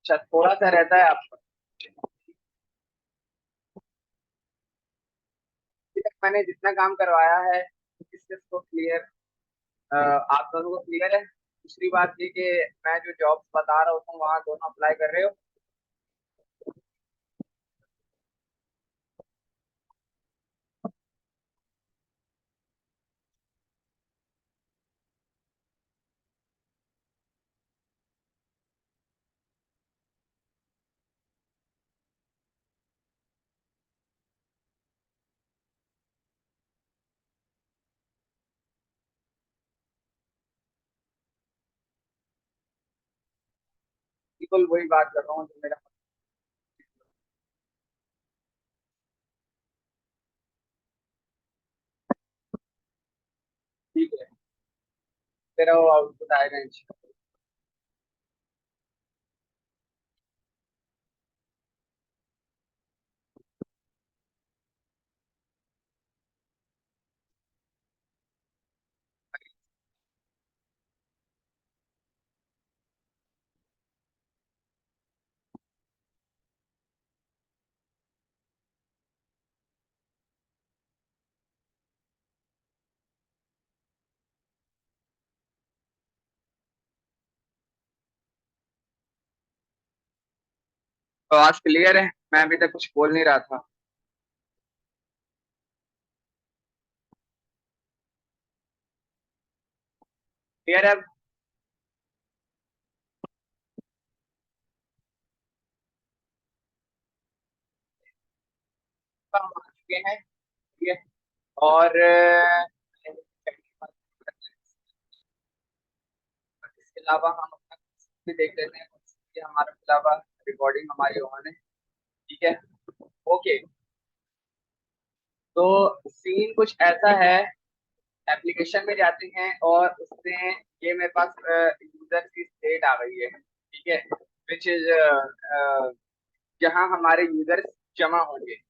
अच्छा, थोड़ा सा रहता है आपका। अभी तक मैंने जितना काम करवाया है इससे तो क्लियर, आप दोनों को क्लियर है। दूसरी बात ये कि मैं जो जॉब्स बता रहा हूँ वहाँ दोनों अप्लाई कर रहे हो। बिल्कुल वही बात कर रहा हूँ जो मेरा। ठीक है, तेरा वो आउटपुट आएगा इंशाल्लाह। तो आज क्लियर है, मैं अभी तक कुछ बोल नहीं रहा था। क्लियर है अब? तो हम आ चुके हैं। ठीक है। और इसके अलावा हम अपना भी देख लेते हैं कि हमारे अलावा रिकॉर्डिंग हमारी ऑन है। ठीक है। ओके। तो सीन कुछ ऐसा है, एप्लीकेशन में जाते हैं और उसमें ये मेरे पास यूजर की स्टेट आ गई है। ठीक है। विच इज जहाँ हमारे यूजर्स जमा होंगे।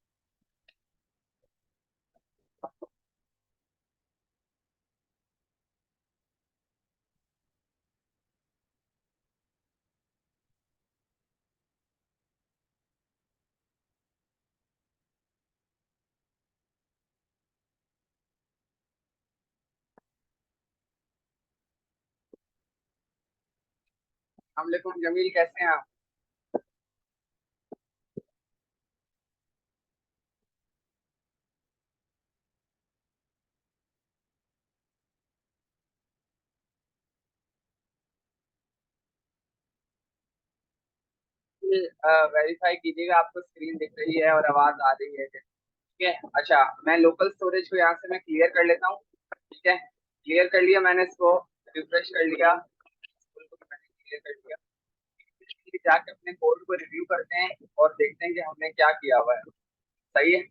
हम जमील, कैसे हैं आप? वेरीफाई कीजिएगा, आपको स्क्रीन दिख रही है और आवाज आ रही है। ठीक है। अच्छा, मैं लोकल स्टोरेज को यहाँ से मैं क्लियर कर लेता हूँ। ठीक है। क्लियर कर लिया मैंने इसको, रिफ्रेश कर लिया, मैंने क्लियर कर लिया। फिर जाके अपने कोड को रिव्यू करते हैं और देखते हैं कि हमने क्या किया हुआ है। सही है।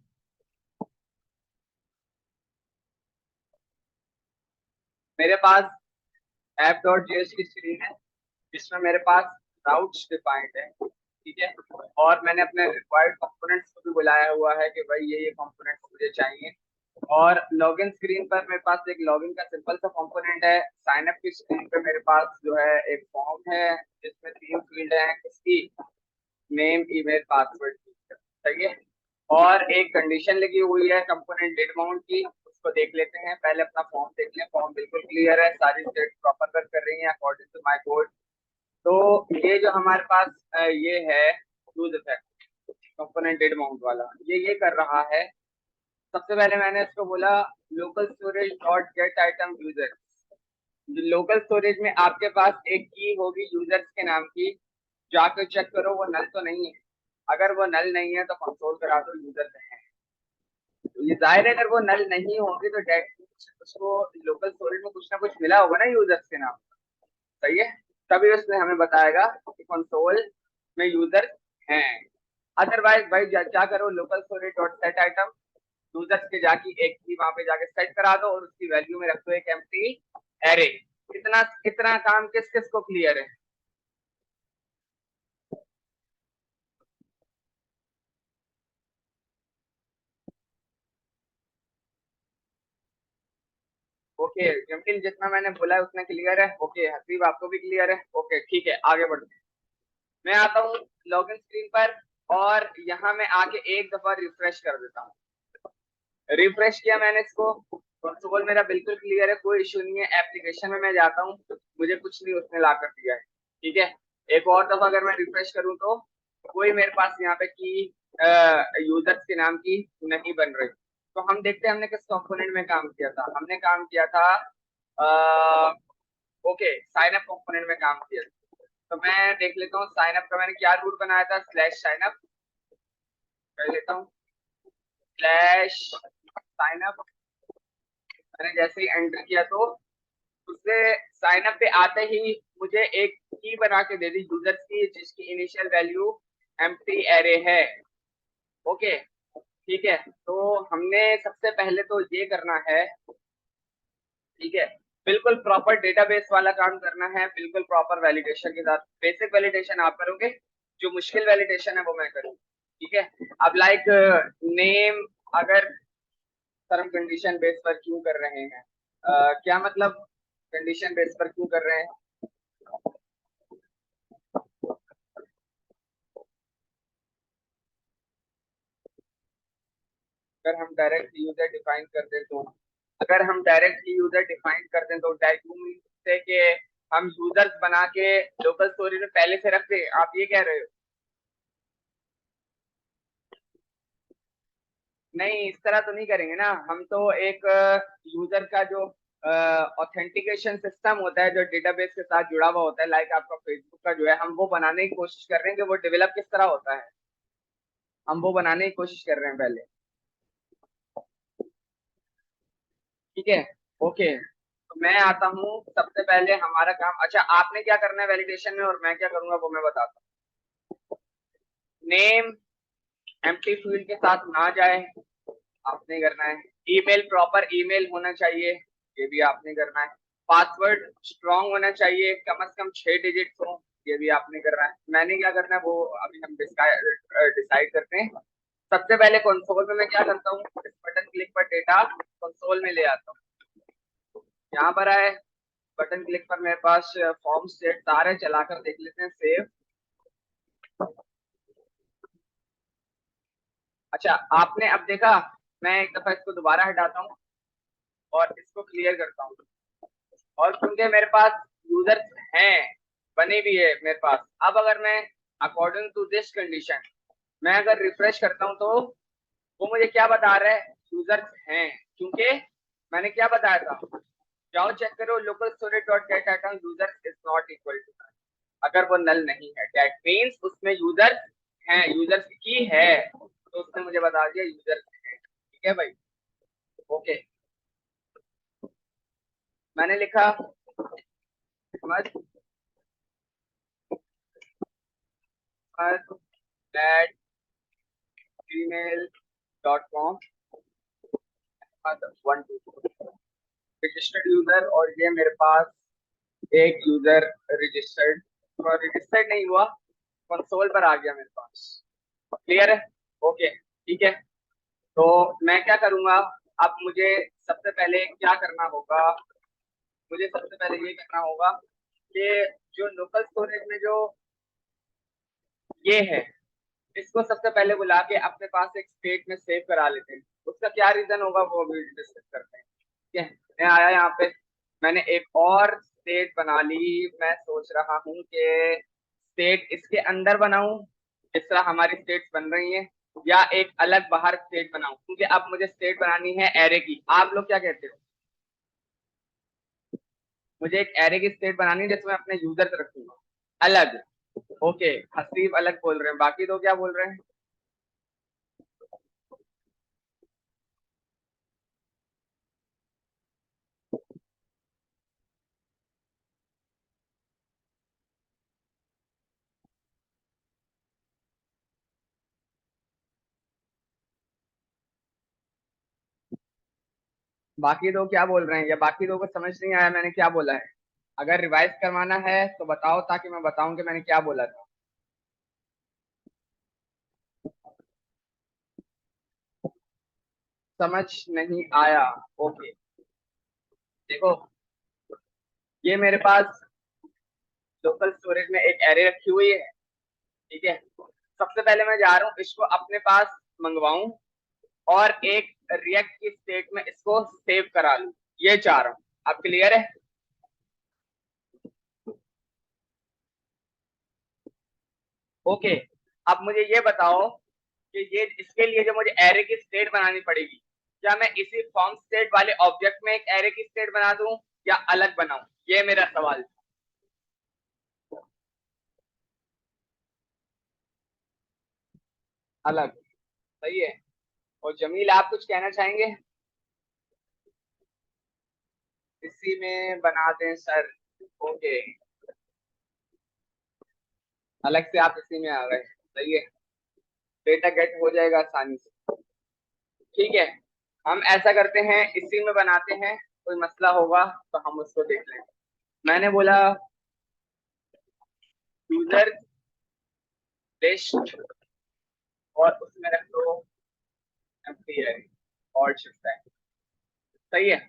मेरे पास ऐप डॉट जेएस की स्क्रीन है जिसमें मेरे पास राउट्स डिफाइंड है। ठीक है। और मैंने अपने रिक्वायर्ड कंपोनेंट्स को भी बुलाया हुआ है कि भाई ये कंपोनेंट्स मुझे चाहिए। और लॉगिन स्क्रीन पर मेरे पास एक लॉगिन का सिंपल सा कंपोनेंट है। साइन अप की स्क्रीन पे मेरे पास जो है एक फॉर्म है जिसमें तीन फील्ड है, किसकी? नेम, ईमेल, पासवर्ड की। सही है। और एक कंडीशन लगी हुई है कंपोनेंट डेट माउंट की, उसको देख लेते हैं। पहले अपना फॉर्म देख लें, फॉर्म बिल्कुल क्लियर है, सारी स्टेट प्रॉपर वर्क कर रही है अकॉर्डिंग टू माय कोड। तो ये जो हमारे पास ये है use effect component did mount वाला, ये कर रहा है। सबसे पहले मैंने इसको बोला local storage dot get item user. Local storage में आपके पास एक की होगी यूजर्स के नाम की, जाकर चेक करो वो नल तो नहीं है। अगर वो नल नहीं है तो कंसोल करा दो यूजर है। तो ये जाहिर है, अगर वो नल नहीं होगी तो डेट उसको लोकल स्टोरेज में कुछ ना कुछ मिला होगा ना यूजर्स के नाम। सही है। तभी उसने हमें बताएगा कि कंसोल में यूजर हैं। अदरवाइज भाई क्या करो, local storage dot set item users के जाके एक की वहां पे जाके सेट करा दो और उसकी वैल्यू में रख दो एक एम्प्टी एरे। इतना इतना काम किस किस को क्लियर है? ओके जमील, जितना मैंने बोला है उतना क्लियर है? ओके हसीब, आपको भी क्लियर है? ओके ठीक है, आगे बढ़ते हैं। मैं आता हूँ लॉगिन स्क्रीन पर और यहाँ मैं आके एक दफा रिफ्रेश कर देता हूँ। रिफ्रेश किया मैंने इसको, कंसोल मेरा बिल्कुल क्लियर है, कोई इशू नहीं है। एप्लीकेशन में मैं जाता हूँ, मुझे कुछ नहीं उसने ला कर दिया है, ठीक है। एक और दफा अगर मैं रिफ्रेश करूँ तो कोई मेरे पास यहाँ पे की यूजर्स के नाम की नहीं बन रही। तो हम देखते हैं हमने किस कंपोनेंट में काम किया था। हमने काम किया था ओके साइन अप कंपोनेंट में काम किया था। तो मैं देख लेता हूँ साइन अप का मैंने क्या रूट बनाया था, स्लैश साइन अप कर लेता हूँ, स्लैश साइन अप। मैंने जैसे ही एंटर किया तो उससे साइन अप पे आते ही मुझे एक की बना के दे दी यूजर्स की, जिसकी इनिशियल वैल्यू एम्प्टी एरे है। ओके ठीक है, तो हमने सबसे पहले तो ये करना है, ठीक है, बिल्कुल प्रॉपर डेटाबेस वाला काम करना है, बिल्कुल प्रॉपर वैलिडेशन के साथ। बेसिक वैलिडेशन आप करोगे, जो मुश्किल वैलिडेशन है वो मैं करूँ, ठीक है। अब लाइक नेम, अगर सर हम कंडीशन बेस पर क्यों कर रहे हैं, क्या मतलब कंडीशन बेस पर क्यों कर रहे हैं? अगर हम डायरेक्ट यूजर डिफाइन कर दें तो, अगर हम डायरेक्ट यूजर डिफाइन कर दें तो डायरेक्ट से कि हम यूजर्स बना के लोकल स्टोरेज में पहले से रख दें, आप ये कह रहे हो? नहीं, इस तरह तो नहीं करेंगे ना। हम तो एक यूजर का जो ऑथेंटिकेशन सिस्टम होता है जो डेटाबेस के साथ जुड़ा हुआ होता है, लाइक आपका फेसबुक का जो है, हम वो बनाने की कोशिश कर रहे हैं कि वो डेवलप किस तरह होता है, हम वो बनाने की कोशिश कर रहे हैं पहले, ठीक है। ओके, तो मैं आता हूँ सबसे पहले हमारा काम। अच्छा, आपने क्या करना है वैलिडेशन में और मैं क्या करूंगा वो मैं बताता हूँ। नेम एम्प्टी फील्ड के साथ ना जाए, आपने करना है। ईमेल प्रॉपर ईमेल होना चाहिए, ये भी आपने करना है। पासवर्ड स्ट्रांग होना चाहिए, कम से कम 6 डिजिट हो, ये भी आपने करना है। मैंने क्या करना है वो अभी हम डिसाइड करते हैं। सबसे पहले कंसोल में मैं क्या करता हूँ, इस बटन क्लिक पर डेटा कंसोल में ले आता हूँ। यहाँ पर आए, बटन क्लिक पर मेरे पास फॉर्म स्टेट सारे चलाकर देख लेते हैं, सेव। अच्छा, आपने अब देखा, मैं एक दफा इसको दोबारा हटाता हूँ और इसको क्लियर करता हूँ। और क्योंकि मेरे पास यूजर्स हैं, बने भी है मेरे पास, अब अगर मैं अकॉर्डिंग टू दिस कंडीशन मैं अगर रिफ्रेश करता हूँ तो वो मुझे क्या बता रहा है, यूजर्स हैं। क्योंकि मैंने क्या बताया था, जाओ चेक करो local storage dot get item users is not equal to, अगर वो नल नहीं है दैट मीन्स उसमें यूजर्स हैं, यूजर्स की है, तो उसने मुझे बता दिया यूजर्स हैं, ठीक है भाई। ओके, मैंने लिखा समझ at gmail.com 1 2 रजिस्टर्ड यूजर, और ये मेरे पास एक यूजर रजिस्टर्ड, रजिस्टर्ड नहीं हुआ, कंसोल पर आ गया मेरे पास। क्लियर है? ओके ठीक है, तो मैं क्या करूंगा, अब मुझे सबसे पहले क्या करना होगा, मुझे सबसे पहले ये करना होगा कि जो लोकल स्टोरेज में जो ये है, इसको सबसे पहले बुला के अपने पास एक स्टेट में सेव करा लेते हैं। उसका क्या रीजन होगा वो भी डिस्कस करते हैं, ठीक है। मैं आया यहाँ पे, मैंने एक और स्टेट बना ली। मैं सोच रहा हूँ कि स्टेट इसके अंदर बनाऊं जिस तरह हमारी स्टेट्स बन रही हैं, या एक अलग बाहर स्टेट बनाऊं, क्योंकि अब मुझे स्टेट बनानी है एरे की। आप लोग क्या कहते हो? मुझे एक एरे की स्टेट बनानी है जिसमें अपने यूजर्स रखूंगा अलग। ओके, हसीब अलग बोल रहे हैं, बाकी दो क्या बोल रहे हैं? बाकी दो क्या बोल रहे हैं, या बाकी दो को समझ नहीं आया मैंने क्या बोला है? अगर रिवाइज करवाना है तो बताओ, ताकि मैं बताऊं कि मैंने क्या बोला था। समझ नहीं आया? ओके, देखो, ये मेरे पास लोकल स्टोरेज में एक एरे रखी हुई है, ठीक है, सबसे पहले मैं जा रहा हूँ इसको अपने पास मंगवाऊं और एक रिएक्ट की स्टेट में इसको सेव करा लूं, ये चाह रहा हूँ। आप क्लियर है? ओके, अब मुझे ये बताओ कि ये इसके लिए जो मुझे एरे की स्टेट बनानी पड़ेगी, क्या मैं इसी फॉर्म स्टेट वाले ऑब्जेक्ट में एक एरे की स्टेट बना दूं या अलग बनाऊं, ये मेरा सवाल। अलग, सही है। और जमील आप कुछ कहना चाहेंगे? इसी में बना दें सर। ओके, अलग से आप इसी में आ गए, सही है, डेटा गेट हो जाएगा आसानी से। ठीक है, हम ऐसा करते हैं इसी में बनाते हैं, कोई मसला होगा तो हम उसको देख लेंगे। मैंने बोला यूजर लिस्ट और उसमें रख दो एम्प्टी है और शिफ्ट है, सही है।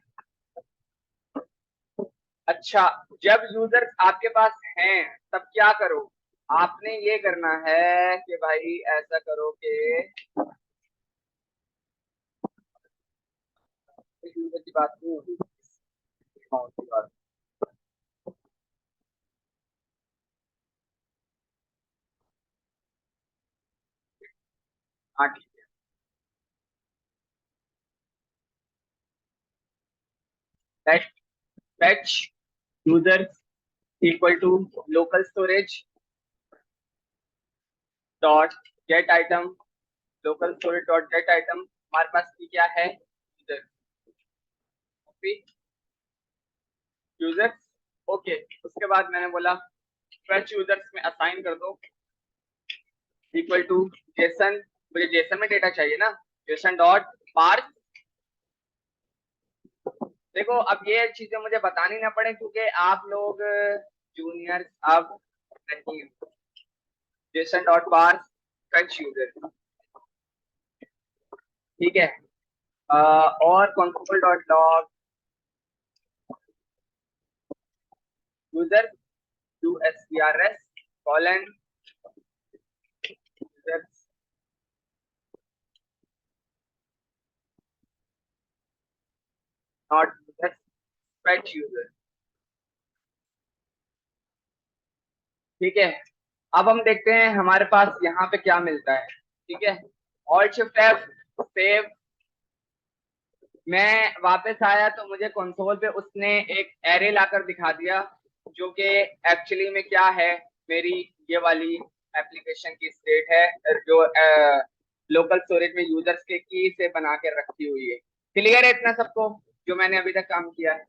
अच्छा, जब यूजर आपके पास हैं तब क्या करो, आपने ये करना है कि भाई ऐसा करो कि यूजर की बात नहीं होगी, अकाउंट की बात। हाँ ठीक है, fetch user equal to local storage dot get item, local storage dot get item, हमारे पास की क्या है, यूजर, यूजर। ओके, उसके बाद मैंने बोला फेच यूजर्स में असाइन कर दो इक्वल टू जेसन, मुझे जेसन में डेटा चाहिए ना, जेसन डॉट पार्स। देखो अब ये चीजें मुझे बतानी ना पड़े क्योंकि आप लोग जूनियर अब नहीं, JSON dot parse fetch user, ठीक है। और console dot log user to S P R S colon user not user fetch user, ठीक है। अब हम देखते हैं हमारे पास यहाँ पे क्या मिलता है, ठीक है। ऑल्ट शिफ्ट एफ सेव, मैं वापस आया तो मुझे कंसोल पे उसने एक एरे लाकर दिखा दिया जो कि एक्चुअली में क्या है, मेरी ये वाली एप्लीकेशन की स्टेट है जो लोकल स्टोरेज में यूजर्स के की से बना के रखी हुई है। क्लियर है इतना सबको जो मैंने अभी तक काम किया है?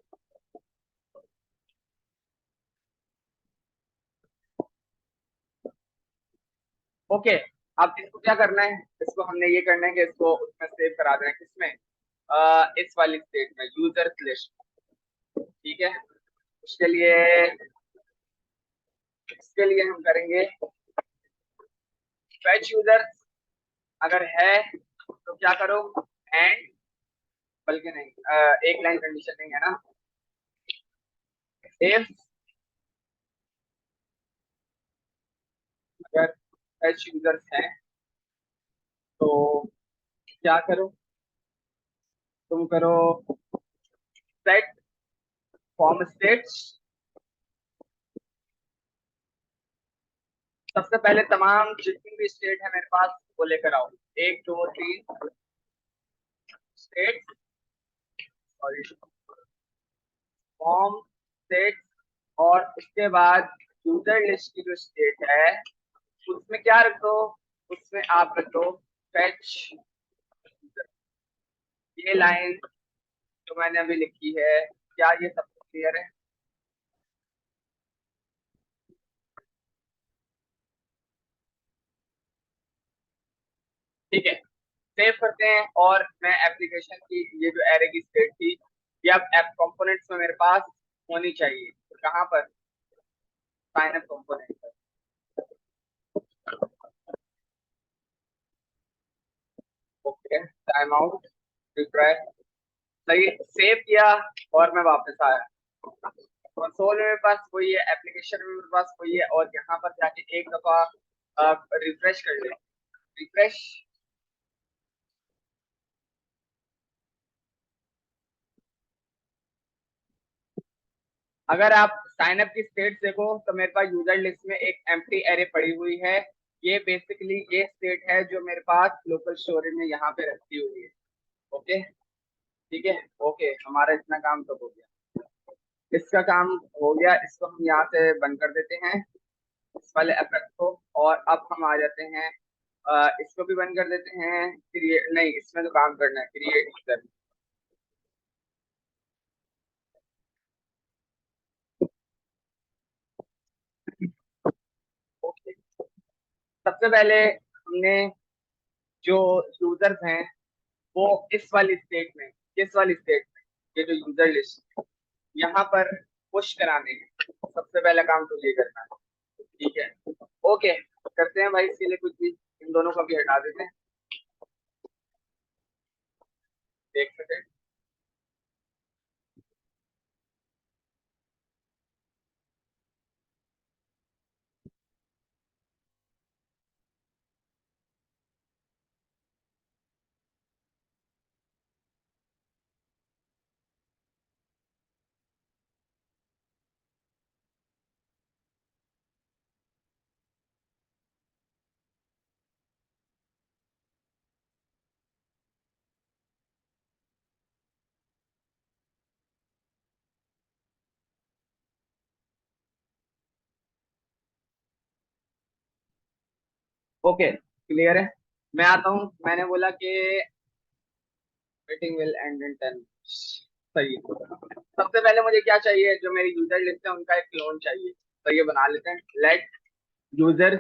ओके, अब इसको क्या करना है, इसको हमने ये करना है कि इसको उसमें सेव करा देना है, किसमें, इस वाली स्टेट में यूजर्स लिस्ट, ठीक है। उसके लिए, इसके लिए हम करेंगे फेच यूजर, अगर है तो क्या करो, एंड, बल्कि नहीं, एक लाइन कंडीशन नहीं है ना, इफ अगर फेच यूजर्स हैं तो क्या करो, तुम करो सेट फॉर्म स्टेट्स, सबसे पहले तमाम जितनी भी स्टेट है मेरे पास वो लेकर आओ, एक दो तीन स्टेट, सॉरी, फॉर्म स्टेट, और उसके बाद यूजर लिस्ट की जो स्टेट है उसमें क्या रख दो, उसमें आप रख दो फेच, ये लाइन जो मैंने अभी लिखी है, क्या ये सब क्लियर है? ठीक है, सेव करते हैं, और मैं एप्लीकेशन की ये जो एरे की स्टेट थी ये अब ऐप कंपोनेंट्स में मेरे पास होनी चाहिए, तो कहाँ पर, साइन अप कंपोनेंट पर। ओके, टाइम आउट, रिट्राई, सही, सेव किया और मैं वापस आया, कंसोल में मेरे पास वही है, एप्लीकेशन में मेरे पास वही है, और यहाँ पर जाके एक दफा आप रिफ्रेश कर लें, रिफ्रेश। अगर आप साइन अप की स्टेट देखो तो मेरे पास यूजर लिस्ट में एक एम्प्टी एरे पड़ी हुई है। ये बेसिकली ये स्टेट है जो मेरे पास लोकल स्टोरेज में यहाँ पे रखी हुई है। ओके, ठीक है। ओके, हमारा इतना काम तो हो गया, इसका काम हो गया। इसको हम यहाँ से बंद कर देते हैं, इस वाले इफेक्ट को। और अब हम आ जाते हैं, इसको भी बंद कर देते हैं। क्रिएट नहीं, इसमें तो काम करना है, क्रिएट यूजर। ओके, सबसे पहले हमने जो यूजर्स हैं वो इस वाली स्टेट में, किस वाली स्टेट में, ये जो यूजर लिस्ट यहाँ पर पुश कराने हैं। सबसे पहला काम तो ये करना है, ठीक है। ओके, करते हैं भाई, इसके लिए कुछ भी इन दोनों को भी हटा देते हैं। एक सेकेंड। ओके, क्लियर है। मैं आता हूँ, मैंने बोला कि मीटिंग विल एंड इन 10। सही है। सबसे पहले मुझे क्या चाहिए, जो मेरी यूजर लिस्ट है उनका एक क्लोन चाहिए। तो ये बना लेते हैं, let user,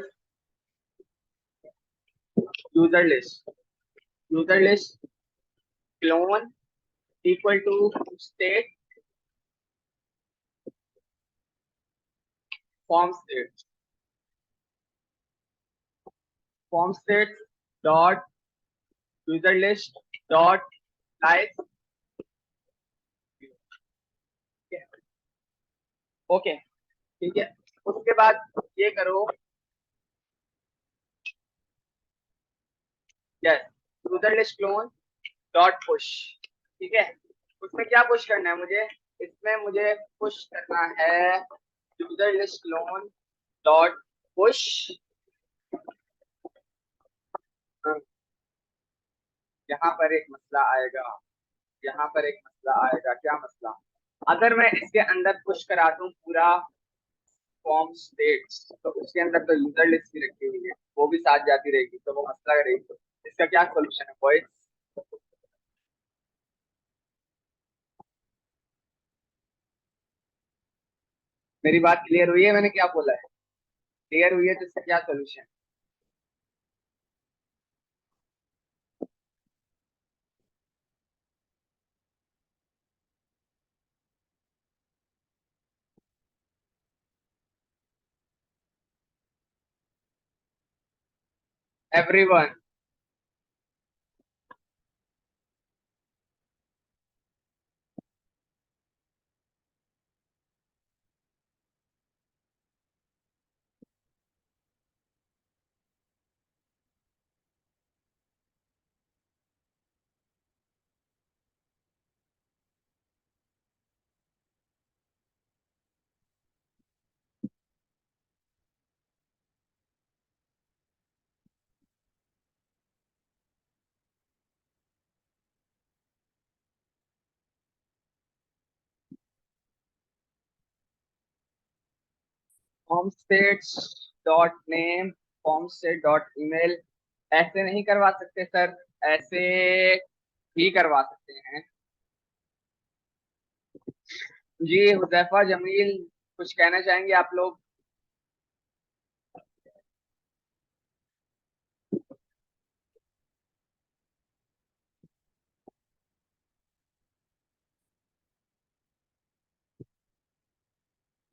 user list clone equal to state form state, form state dot user list dot like. Okay, ठीक है। उसके बाद ये करो, yes, user list clone dot push, ठीक है। उसमें क्या पुश करना है मुझे, इसमें मुझे पुश करना है user list clone dot push. यहाँ पर एक मसला आएगा, यहाँ पर एक मसला आएगा। क्या मसला, अगर मैं इसके अंदर पुश करा दूं पूरा फॉर्म स्टेट्स, तो उसके अंदर तो यूजर लिस्ट भी रखी हुई है, वो भी साथ जाती रहेगी, तो वो मसला रहेगी। तो इसका क्या सोल्यूशन है बॉयज? मेरी बात क्लियर हुई है, मैंने क्या बोला है? क्लियर हुई है तो इसका क्या solution? Everyone, form states dot name, form state dot email. ऐसे नहीं करवा सकते सर, ऐसे ही करवा सकते हैं। जी हुजैफा जमील, कुछ कहना चाहेंगे आप लोग?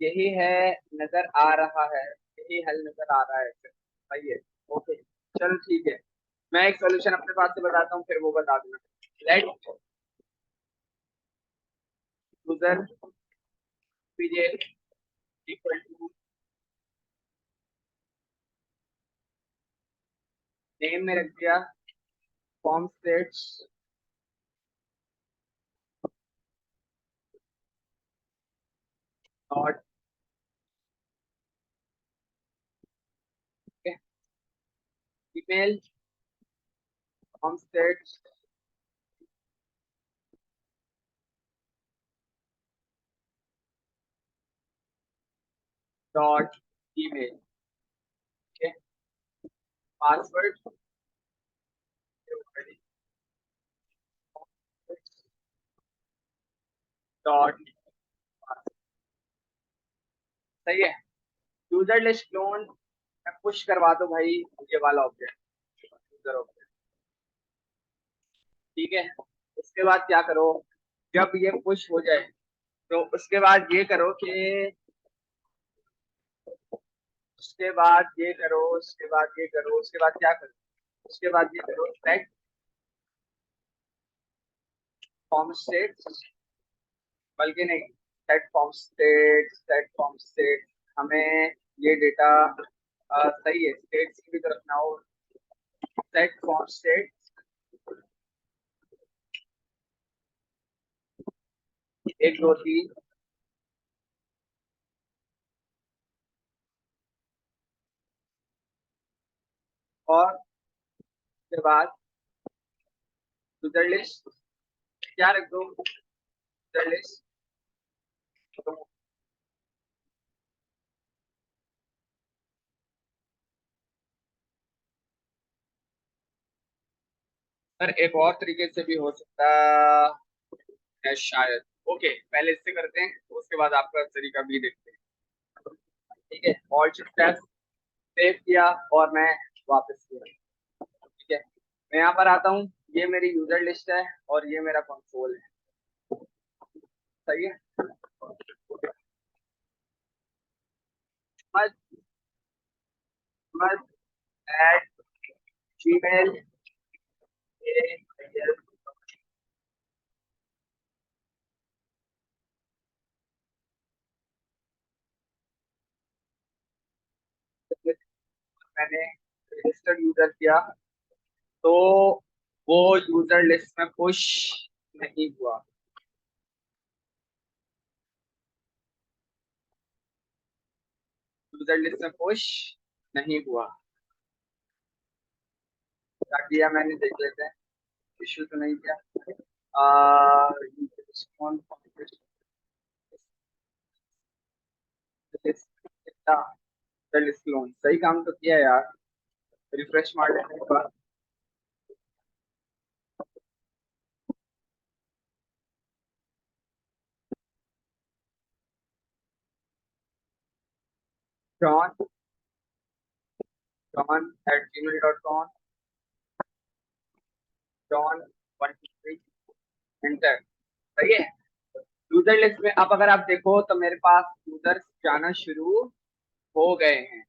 यही है, नजर आ रहा है, यही हल नजर आ रहा है सर। सही है। ओके, चलो ठीक है। मैं एक सोल्यूशन अपने पास से बताता हूँ, फिर वो बता दूंगा। Let user PJ equal to name में रख दिया form states dot email form states dot email. Password dot. सही है। यूजर लिस्ट क्लोन पुश करवा दो भाई, ये वाला ऑब्जेक्ट यूजर ऑब्जेक्ट। ठीक है। उसके बाद क्या करो, जब ये पुश हो जाए तो उसके बाद ये करो कि उसके बाद ये करो, उसके बाद ये करो, उसके बाद क्या करो, उसके बाद ये करो सेट फॉर्म स्टेट, बल्कि नहीं, सेट फॉर्म स्टेट हमें ये डेटा सही है स्टेट्स की भी तरफ ना हो। सेट फॉर्म स्टेट 1 2 3 और उसके बाद यूजर लिस्ट क्या रख दो, यूजर लिस्ट। सर एक और तरीके से भी हो सकता है शायद। ओके पहले इससे करते हैं, उसके बाद आपका तरीका भी देखते हैं। ठीक है, ऑल स्टेप सेव किया और मैं वापस किया। ठीक है, मैं यहाँ पर आता हूँ, ये मेरी यूजर लिस्ट है और ये मेरा कंसोल है। सही है। मत मत एट जीमेल मैंने रजिस्टर्ड यूजर किया तो वो यूजर लिस्ट में पुश नहीं हुआ। यूजर लिस्ट में पुश नहीं हुआ। क्या किया मैंने देख लेते हैं, इश्यू तो नहीं किया। कौन सही काम तो किया यार। रिफ्रेश मार लेने के बाद जॉन jon@gmail.com जॉन 123 एंटर। सही है। यूजर लिस्ट में अब अगर आप देखो तो मेरे पास यूजर्स जाना शुरू हो गए हैं।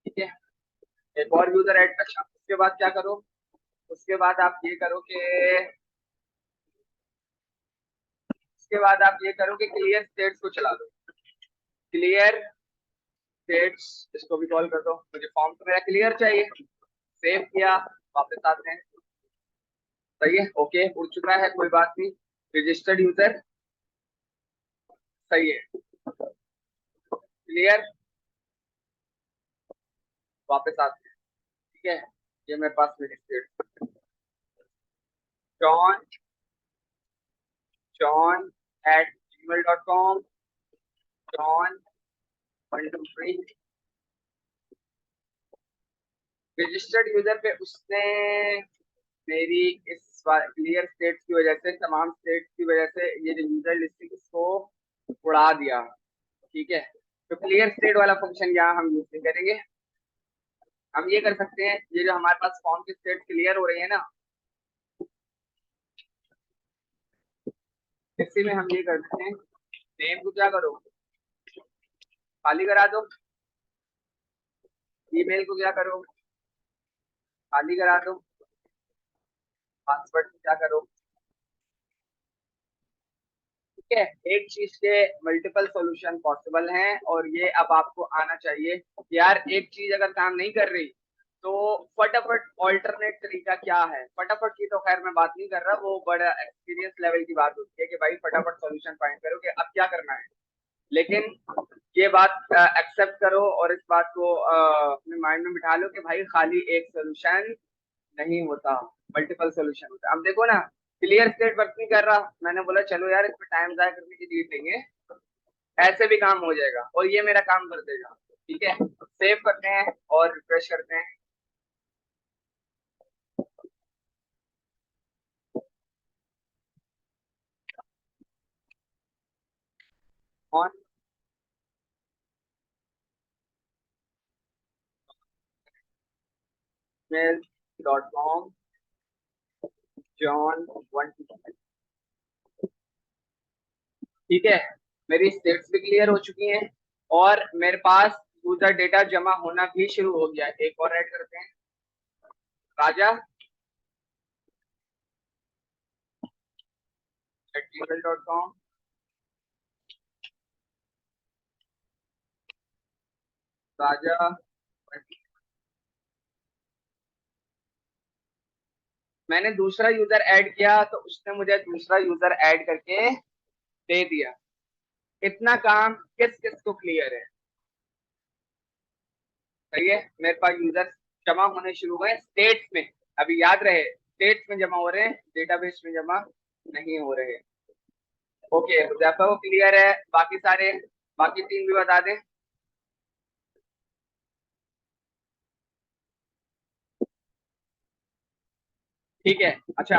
ठीक है, एक और यूजर ऐड कर। उसके बाद क्या करो, उसके बाद आप ये करो कि उसके बाद आप ये करो कि क्लियर स्टेट्स को चला दो। क्लियर स्टेट्स इसको भी कॉल कर दो, मुझे फॉर्म तो मेरा क्लियर चाहिए। सेव किया, वापस आते हैं। सही है, ओके उड़ चुका है, कोई बात नहीं। रजिस्टर्ड यूजर सही है, क्लियर, वापस आते हैं। ठीक है, ये मेरे पास मेरी state John jon@gmail.com John 123 registered user पे उसने मेरी इस क्लियर स्टेट्स की वजह से, तमाम स्टेट्स की वजह से ये जो यूजर लिस्टिंग इसको उड़ा दिया। ठीक है, तो क्लियर स्टेट वाला फंक्शन यहाँ हम यूज नहीं करेंगे। हम ये कर सकते हैं, ये जो हमारे पास फॉर्म की स्टेट क्लियर हो रही है ना, इसी में हम ये करते हैं, नेम को क्या करो, खाली करा दो। ईमेल को क्या करो, खाली करा दो। पासवर्ड को क्या करो। ठीक है, एक चीज के मल्टीपल सॉल्यूशन पॉसिबल हैं और ये अब आपको आना चाहिए। यार एक चीज अगर काम नहीं कर रही तो फटाफट ऑल्टरनेट तरीका क्या है? फटाफट की तो खैर मैं बात नहीं कर रहा, वो बड़ा एक्सपीरियंस लेवल की बात होती है कि भाई फटाफट सॉल्यूशन फाइंड करो कि अब क्या करना है। लेकिन ये बात एक्सेप्ट करो और इस बात को अपने माइंड में बिठा लो कि भाई खाली एक सोल्यूशन नहीं होता, मल्टीपल सोल्यूशन होता है। अब देखो ना, क्लियर स्टेट वर्क नहीं कर रहा, मैंने बोला चलो यार इसमें टाइम जाया करने की नीड नहीं है, ऐसे भी काम हो जाएगा और ये मेरा काम कर देगा। ठीक है, सेव करते हैं और रिफ्रेश करते हैं। On mail dot com John 1 ठीक है, मेरी स्टेट्स भी क्लियर हो चुकी हैं और मेरे पास यूजर डेटा जमा होना भी शुरू हो गया है। एक और ऐड करते हैं, राजा @gmail.com। राजा, मैंने दूसरा यूजर ऐड किया तो उसने मुझे दूसरा यूजर ऐड करके दे दिया। इतना काम किस किस को क्लियर है? सही है, मेरे पास यूजर जमा होने शुरू हुए स्टेट्स में। अभी याद रहे, स्टेट्स में जमा हो रहे हैं, डेटाबेस में जमा नहीं हो रहे। ओके, हुजैफा को क्लियर है, बाकी सारे, बाकी तीन भी बता दें। ठीक है, अच्छा।